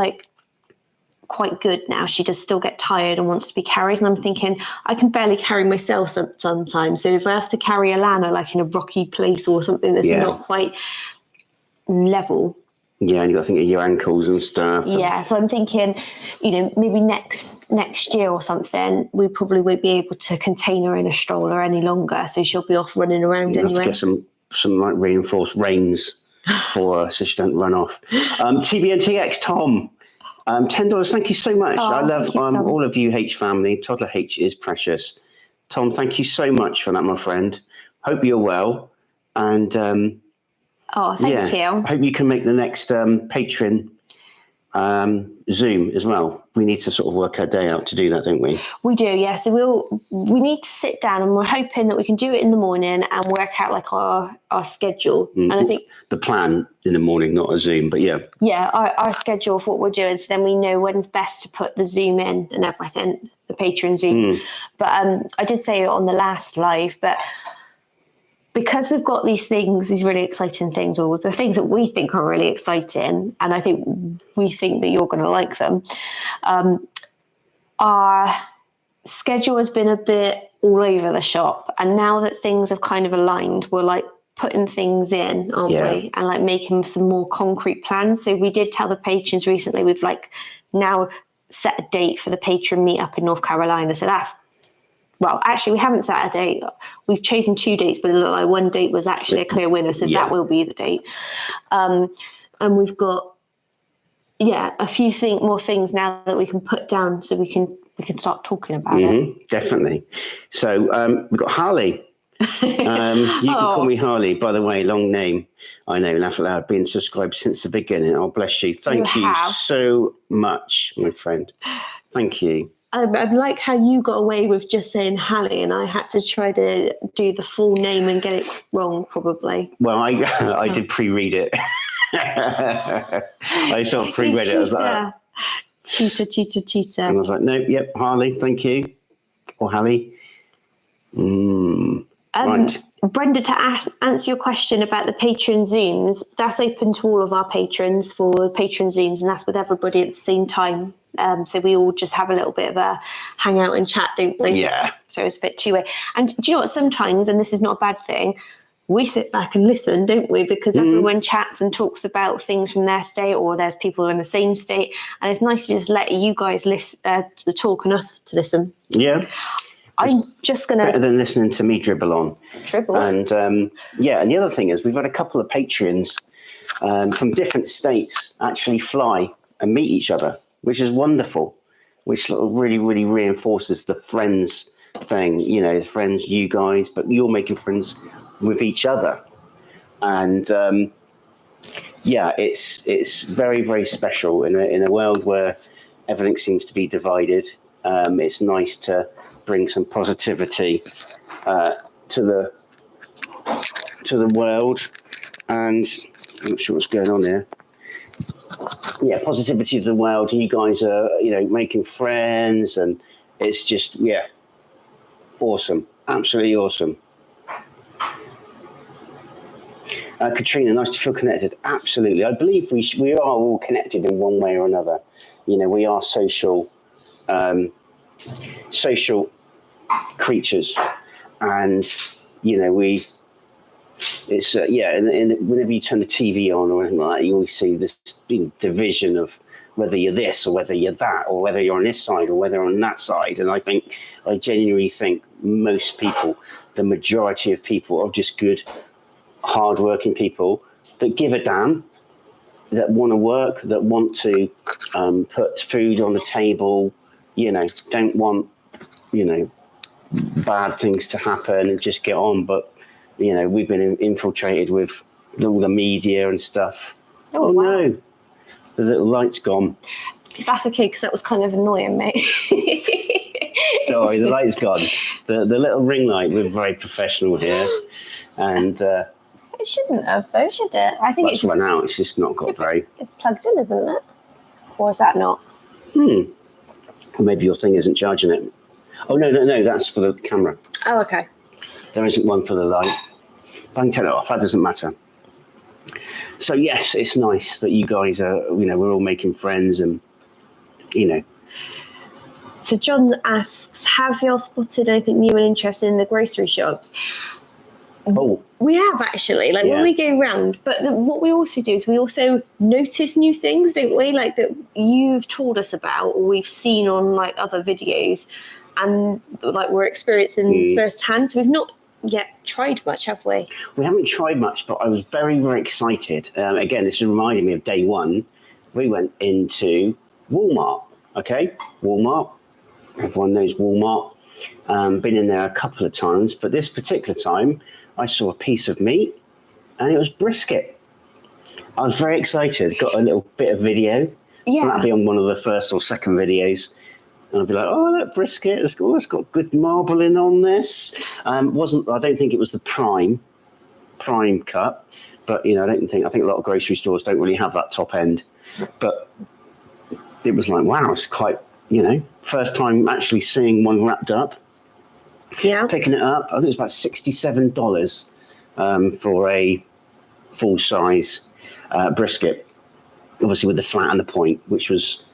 quite good now, she does still get tired and wants to be carried. And I'm thinking, I can barely carry myself sometimes. So if I have to carry Alana in a rocky place or something that's not quite level. Yeah, and you've got to think of your ankles and stuff. Yeah, so I'm thinking, maybe next year or something, we probably won't be able to contain her in a stroller any longer, so she'll be off running around anyway. Have to get some like reinforced reins for her so she don't run off. TBNTX Tom, $10. Thank you so much. I love all of you H family. Toddler H is precious. Tom, thank you so much for that, my friend. Hope you're well, and thank you. I hope you can make the next patron Zoom as well. We need to sort of work our day out to do that, don't we? We do, yeah. So we need to sit down, and we're hoping that we can do it in the morning and work out like our schedule. And I think the plan in the morning, not a Zoom, but yeah. Yeah, our schedule of what we're doing, so then we know when's best to put the Zoom in and everything, the patron Zoom. But I did say it on the last live, but because we've got these really exciting things, or the things that we think are really exciting, and I think we think that you're going to like them, our schedule has been a bit all over the shop. And now that things have kind of aligned, we're like putting things in, aren't we? And like making some more concrete plans. So we did tell the patrons recently, we've like now set a date for the patron meetup in North Carolina. So actually, we haven't set a date. We've chosen 2 dates, but it looked like one date was actually a clear winner, so that will be the date. And we've got, a few more things now that we can put down, so we can start talking about it. Definitely. So we've got Harley. You can call me Harley, by the way, long name. I know, laugh aloud, been subscribed since the beginning. Oh, bless you. Thank you so much, my friend. Thank you. I like how you got away with just saying Hallie, and I had to try to do the full name and get it wrong, probably. Well, I did pre-read it. I sort of pre-read it. I was like, cheater. And I was like, no, Harley, thank you. Or Hallie. Right. Brenda, to answer your question about the patron Zooms, that's open to all of our patrons for the patron Zooms, and that's with everybody at the same time. So we all just have a little bit of a hangout and chat, don't we? Yeah. So it's a bit two-way. And do you know what? Sometimes, and this is not a bad thing, we sit back and listen, don't we? Because everyone chats and talks about things from their state, or there's people in the same state. And it's nice to just let you guys listen to talk and us to listen. Yeah. I'm just going to... Better than listening to me dribble on. And and the other thing is we've had a couple of patrons from different states actually fly and meet each other, which is wonderful, which really, really reinforces the friends thing, the friends, you guys, but you're making friends with each other. And it's very, very special in a world where everything seems to be divided. It's nice to bring some positivity to the world. And I'm not sure what's going on here. Yeah, positivity to the world. You guys are, making friends, and it's just, awesome. Absolutely awesome. Katrina, nice to feel connected. Absolutely. I believe we are all connected in one way or another. We are social creatures, and it's and whenever you turn the TV on or anything like that, you always see this division of whether you're this or whether you're that, or whether you're on this side or whether you're on that side. And I genuinely think most people, the majority of people, are just good, hard-working people that give a damn, that want to work, that want to put food on the table, don't want, bad things to happen and just get on. But, we've been infiltrated with all the media and stuff. Oh wow. No, the little light's gone. That's okay, because that was kind of annoying, mate. Sorry, the light's gone. The little ring light, we're very professional here. And... it shouldn't have, though, should it? I think it's run out. It's just not got very... It's plugged in, isn't it? Or is that not? Maybe your thing isn't charging it. Oh, no, that's for the camera. Oh, okay. There isn't one for the light. But I can turn it off. That doesn't matter. So, yes, it's nice that you guys are, we're all making friends and, So John asks, have y'all spotted anything new and interesting in the grocery shops? Oh, We have actually, like when Yeah. we go round, but what we also do is we also notice new things, don't we? Like that you've told us about, or we've seen on like other videos, and like we're experiencing firsthand. So we've not yet tried much, have we? we haven't tried much, but I was very, very excited. Again, this is reminding me of day one. We went into Walmart, okay? Walmart. Everyone knows Walmart. Been in there a couple of times, but this particular time I saw a piece of meat and it was brisket. I was very excited. Got a little bit of video. Yeah. That'll be on one of the first or second videos. And I'll be like, oh, look, brisket. It's got good marbling on this. I don't think it was the prime cut, but I think a lot of grocery stores don't really have that top end. But it was like, wow, it's quite, first time actually seeing one wrapped up. Yeah. Picking it up, I think it was about $67 for a full size brisket, obviously with the flat and the point, which was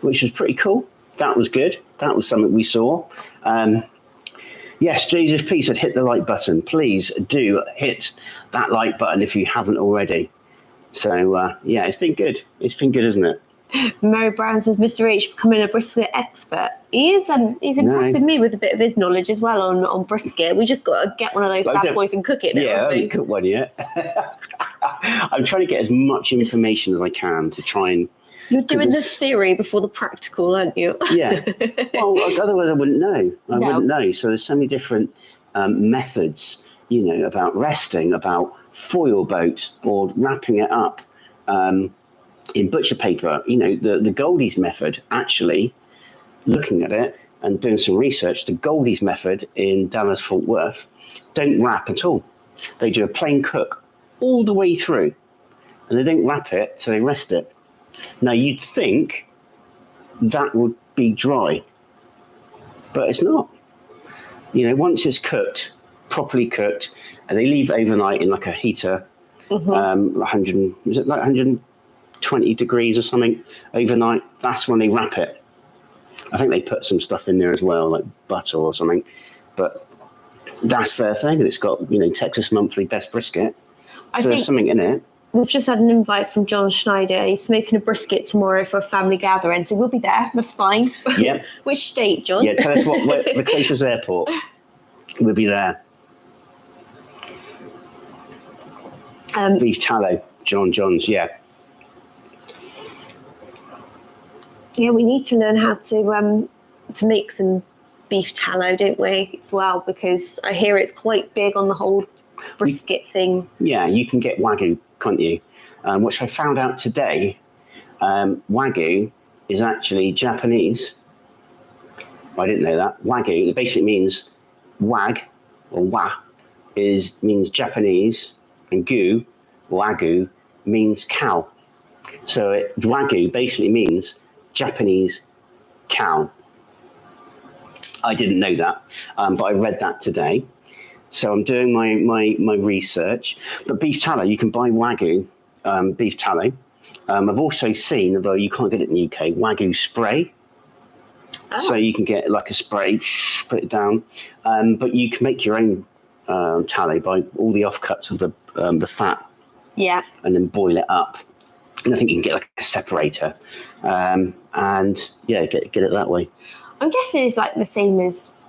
pretty cool. That was good. That was something we saw. Yes, Jesus P said hit the like button. Please do hit that like button if you haven't already. So yeah, it's been good. It's been good, isn't it? Mary Brown says Mr. H becoming a brisket expert. He is, he's impressing me with a bit of his knowledge as well on brisket. We just got to get one of those bad boys and cook it. Yeah, I haven't cooked one yet. I'm trying to get as much information as I can to try and. You're doing the theory before the practical, aren't you? Yeah. Well, otherwise I wouldn't know. I wouldn't know. So there's so many different methods, about resting, about foil boat or wrapping it up in butcher paper. The Goldie's method, actually, looking at it and doing some research, the Goldie's method in Dallas Fort Worth don't wrap at all. They do a plain cook all the way through, and they don't wrap it, so they rest it. Now, you'd think that would be dry, but it's not. Once it's cooked, properly cooked, and they leave it overnight in like a heater, 120 degrees or something overnight, that's when they wrap it. I think they put some stuff in there as well, like butter or something, but that's their thing. It's got, Texas Monthly Best Brisket. So there's something in it. We've just had an invite from John Schneider. He's smoking a brisket tomorrow for a family gathering, so we'll be there. That's fine. Yeah. Which state, John? Yeah, tell us where the closest airport. We'll be there. Beef tallow, John's, yeah. Yeah, we need to learn how to make some beef tallow, don't we, as well? Because I hear it's quite big on the whole brisket thing. Yeah, you can get Wagyu, can't you? Which I found out today. Wagyu is actually Japanese. I didn't know that. Wagyu, it basically means wag or wa means Japanese, and gu or agu means cow. So Wagyu basically means Japanese cow. I didn't know that, but I read that today. So I'm doing my research. But beef tallow, you can buy Wagyu beef tallow. I've also seen, although you can't get it in the UK, Wagyu spray. Oh. So you can get like a spray, put it down. But you can make your own tallow by all the offcuts of the fat. Yeah. And then boil it up. And I think you can get like a separator. And yeah, get it that way. I'm guessing it's like the same as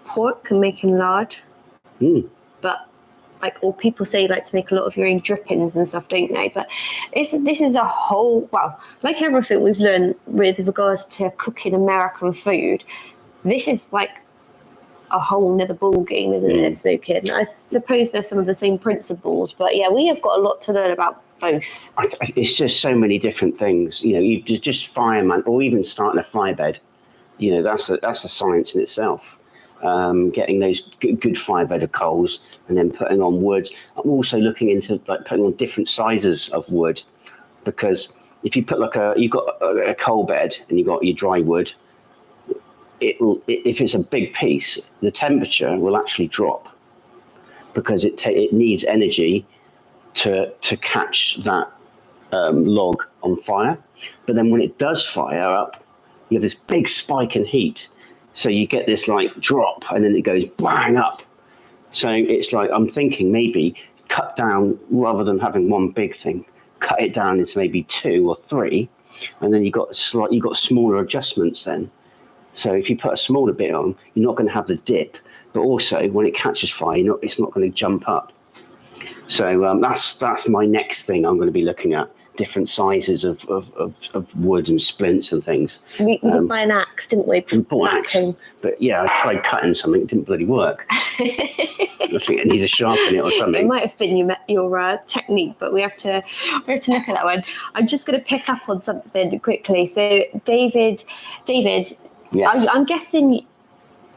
pork and making lard. But or people say like to make a lot of your own drippings and stuff, don't they? But this is a whole, well, like everything we've learned with regards to cooking American food, this is like a whole nother ball game, isn't it, smoking? I suppose there's some of the same principles, but yeah, we have got a lot to learn about both. It's just so many different things, you just fireman, or even starting a fire bed, that's a science in itself. Getting those good firebed of coals and then putting on wood. I'm also looking into like putting on different sizes of wood, because if you put you've got a coal bed and you've got your dry wood, if it's a big piece, the temperature will actually drop because it needs energy to catch that log on fire. But then when it does fire up, you have this big spike in heat. So you get this like drop and then it goes bang up. So it's like I'm thinking maybe cut down rather than having one big thing, cut it down into maybe 2 or 3, and then you got smaller adjustments then. So if you put a smaller bit on, you're not going to have the dip, but also when it catches fire, it's not going to jump up. So that's my next thing I'm going to be looking at. Different sizes of wood and splints and things. We did buy an axe, didn't we? We bought an axe, but yeah, I tried cutting something, it didn't bloody work. I think I need to sharpen it or something. It might have been your technique, but we have to look at that one. I'm just going to pick up on something quickly. So David, yes. I'm guessing,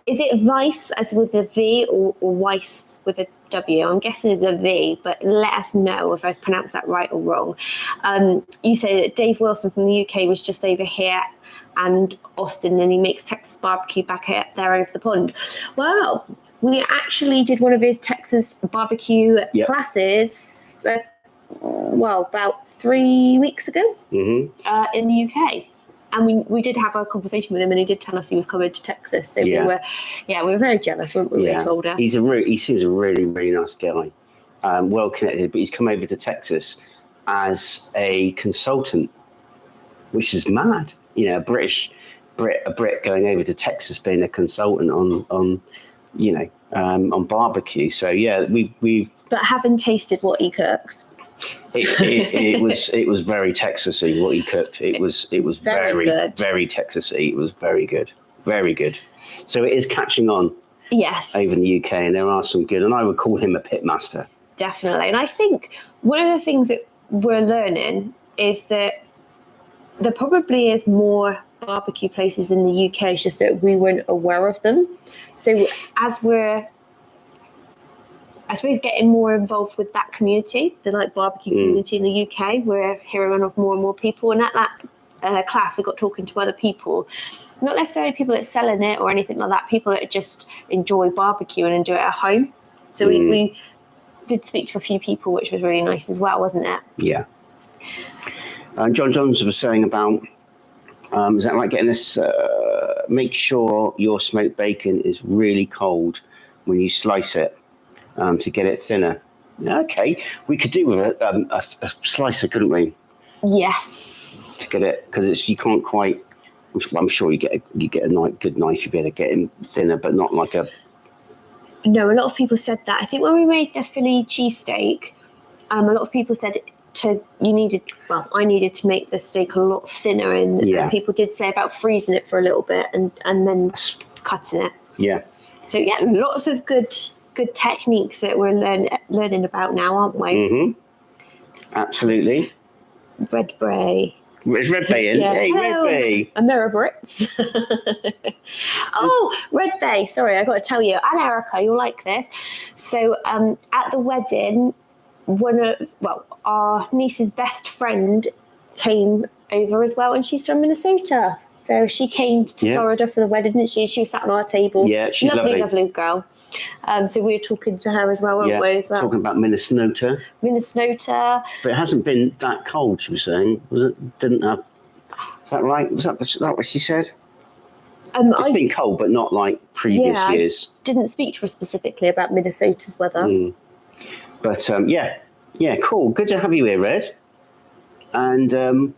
is it Vice as with a V or Weiss with a W? I'm guessing it's a V, but let us know if I've pronounced that right or wrong. You say that Dave Wilson from the UK was just over here and Austin, and he makes Texas barbecue back there over the pond. Well, we actually did one of his Texas barbecue classes, about 3 weeks ago in the UK. And we did have a conversation with him, and he did tell us he was coming to Texas. So we were very jealous when he told us. He seems a really, really nice guy, well connected. But he's come over to Texas as a consultant, which is mad. A Brit going over to Texas being a consultant on barbecue. So yeah, we've. But having tasted what he cooks. It was very Texasy what he cooked. It was very good. Very Texasy. It was very good, very good. So it is catching on. Yes. Over in the UK, and there are some good, and I would call him a pitmaster. Definitely, and I think one of the things that we're learning is that there probably is more barbecue places in the UK. It's just that we weren't aware of them. So as we're, I suppose, getting more involved with that community, the barbecue community in the UK, we're hearing of more and more people. And at that class, we got talking to other people, not necessarily people that selling it or anything like that, people that just enjoy barbecuing and do it at home. So we did speak to a few people, which was really nice as well, wasn't it? Yeah. John Johnson was saying about, is that right, getting this, make sure your smoked bacon is really cold when you slice it. To get it thinner. Okay, we could do with a slicer, couldn't we? Yes. To get it, because you can't quite. I'm sure you get a good knife, you'll be able to get it thinner, but not like a. No, a lot of people said that. I think when we made the Philly cheesesteak, a lot of people said I needed to make the steak a lot thinner, and people did say about freezing it for a little bit and then cutting it. Yeah. So yeah, lots of good techniques that we're learning about now, aren't we? Mm-hmm. Absolutely. Red Bray. It's Red Bay in. Hey, Red Bay. And there are Brits. Oh, Red Bay. Sorry, I got to tell you. And Erica, you'll like this. So at the wedding, our niece's best friend came over as well, and she's from Minnesota. So she came to Florida for the wedding, didn't she? She sat on our table. Yeah, she's lovely girl. So we were talking to her as well, weren't we? As well. Talking about Minnesota. But it hasn't been that cold, she was saying. Didn't have. Is that right? Was that what she said? It's been cold, but not like previous years. I didn't speak to her specifically about Minnesota's weather. But cool. Good to have you here, Red. And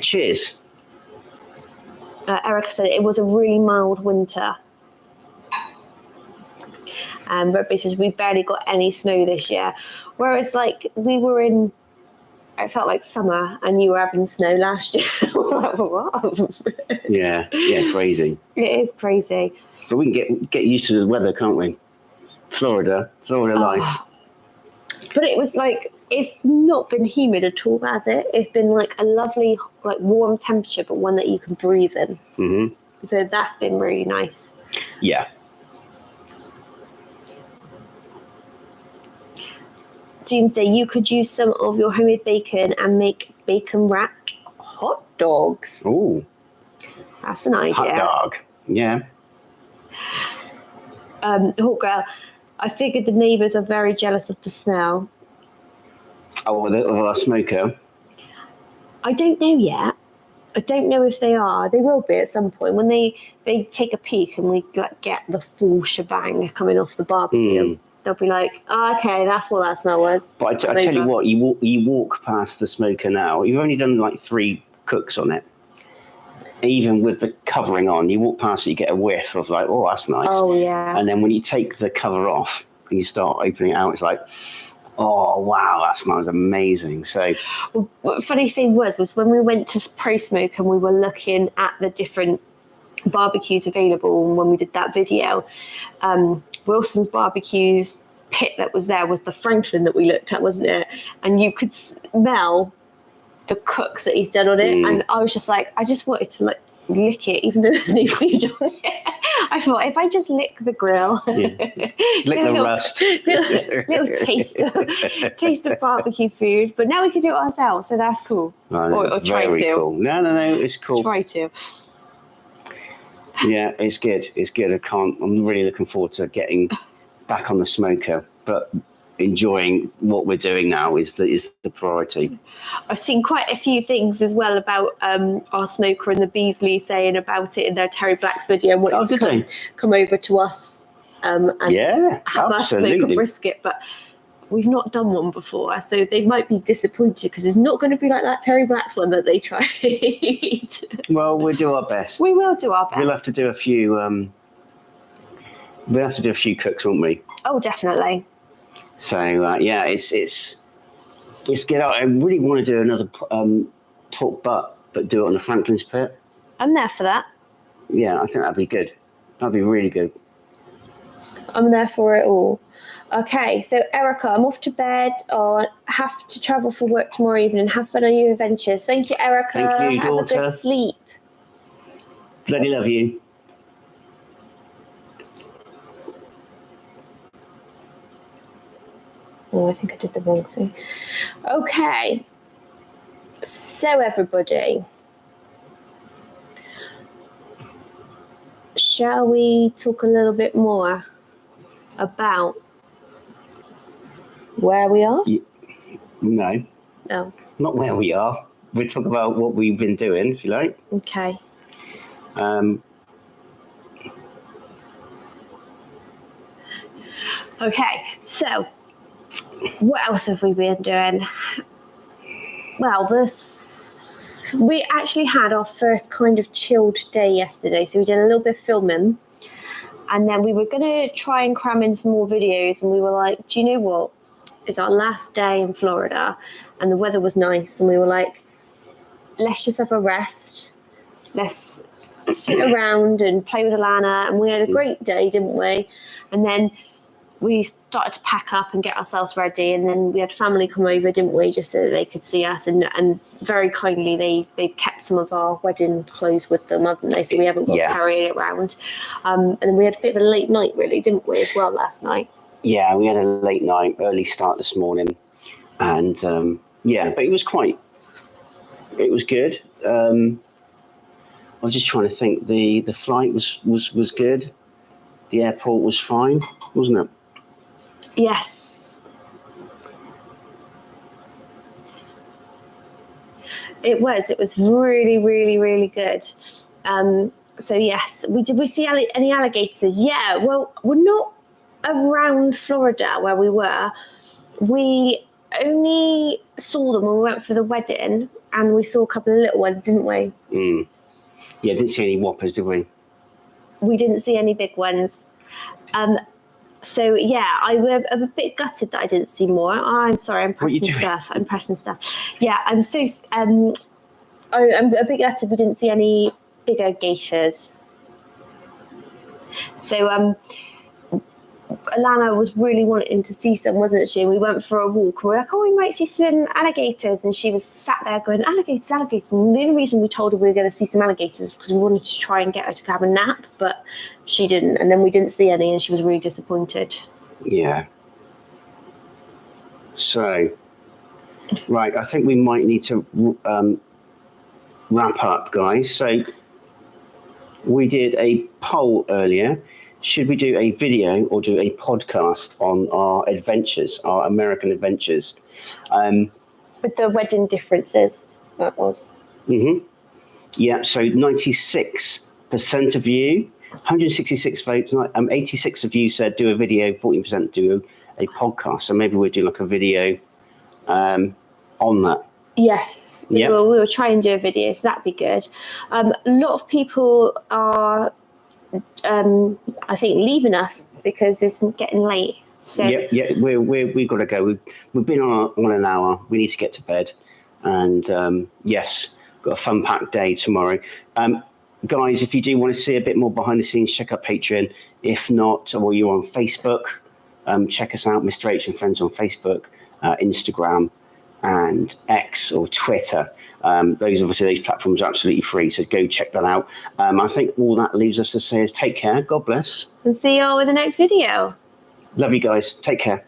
cheers. Erica said it was a really mild winter. Red Bay says we barely got any snow this year. Whereas we were in, it felt like summer, and you were having snow last year. What? Yeah, crazy. It is crazy. But we can get used to the weather, can't we? Florida life. But it was it's not been humid at all, has it? It's been a lovely, warm temperature, but one that you can breathe in. Mm-hmm. So that's been really nice. Yeah. Doomsday, you could use some of your homemade bacon and make bacon-wrapped hot dogs. Ooh. That's an idea. Hot dog. Yeah. Hawk Girl, I figured the neighbours are very jealous of the smell. Oh, of our smoker? I don't know yet. I don't know if they are. They will be at some point when they take a peek and we like, get the full shebang coming off the barbecue. They'll be like, oh, okay, that's what that smell was. But I tell you what, you walk past the smoker now. You've only done like 3 cooks on it. Even with the covering on, you walk past it, you get a whiff of like, oh, that's nice. Oh, yeah. And then when you take the cover off and you start opening it out, it's like, oh, wow, that smells amazing. So, well, funny thing was when we went to Pro Smoke and we were looking at the different barbecues available, and when we did that video, Wilson's Barbecues pit that was there was the Franklin that we looked at, wasn't it? And you could smell the cooks that he's done on it, and I was just like, I just wanted to like lick it, even though there's no food on it. I thought if I just lick the grill, lick the rust, little taste of barbecue food. But now we can do it ourselves, so that's cool. Or try to. Cool. No, it's cool. Try to. Yeah, it's good. It's good. I'm really looking forward to getting back on the smoker, but enjoying what we're doing now is the priority. I've seen quite a few things as well about our smoker and the Beasley saying about it in their Terry Black's video and wanting to come over to us and have us smoke a brisket, but we've not done one before, so they might be disappointed because it's not going to be like that Terry Black's one that they tried. Well, we'll do our best. We will do our best. We'll have to do a few. We'll have to do a few cooks, won't we? Oh, definitely. So it's good. I really want to do another pork butt, but do it on the Franklin's pit. I'm there for that. Yeah, I think that'd be good. That'd be really good. I'm there for it all. Okay, so Erica, I'm off to bed or have to travel for work tomorrow evening. Have fun on your adventures. Thank you, Erica. Thank you, daughter. Have a good sleep. Bloody love you. Oh, I think I did the wrong thing. Okay. So, everybody, shall we talk a little bit more about where we are? No. Oh. Not where we are. We'll talk about what we've been doing, if you like. Okay. Okay, so what else have we been doing? Well, we actually had our first kind of chilled day yesterday, so we did a little bit of filming, and then we were going to try and cram in some more videos, and we were like, do you know what? It's our last day in Florida, and the weather was nice, and we were like, let's just have a rest. Let's sit around and play with Alana, and we had a great day, didn't we? And then we started to pack up and get ourselves ready, and then we had family come over, didn't we, just so that they could see us, and very kindly they kept some of our wedding clothes with them, haven't they? So we haven't got to carry it around. And we had a bit of a late night, really, didn't we, as well last night? Yeah, we had a late night, early start this morning, and but it was good. I was just trying to think. The flight was good. The airport was fine, wasn't it? Yes. It was really, really, really good. So yes, did we see any alligators? Yeah, well, we're not around Florida where we were. We only saw them when we went for the wedding, and we saw a couple of little ones, didn't we? Yeah, didn't see any whoppers, did we? We didn't see any big ones. So yeah, I'm a bit gutted that I didn't see more. I'm sorry, I'm pressing stuff. Yeah, I'm so I'm a bit gutted we didn't see any bigger gators. So Alana was really wanting to see some, wasn't she? We went for a walk. We were like, oh, we might see some alligators. And she was sat there going, alligators. And the only reason we told her we were going to see some alligators is because we wanted to try and get her to have a nap, but she didn't. And then we didn't see any, and she was really disappointed. Yeah. So, right, I think we might need to wrap up, guys. So we did a poll earlier. Should we do a video or do a podcast on our adventures, our American adventures? With the wedding differences, that was. Mm-hmm. Yeah, so 96% of you, 166 votes, 86 of you said do a video, 14% do a podcast. So maybe we'll do like a video on that. Yes, we will try and do a video, so that'd be good. A lot of people are, I think, leaving us because it's getting late. So we've got to go. We've been on an hour. We need to get to bed, and yes, got a fun packed day tomorrow. Guys, if you do want to see a bit more behind the scenes, check out Patreon. If not, or you're on Facebook, check us out, Mr. H and Friends on Facebook, Instagram, and X or Twitter. Those platforms are absolutely free, so go check that out. I think all that leaves us to say is take care, God bless, and see you all with the next video. Love you guys, take care.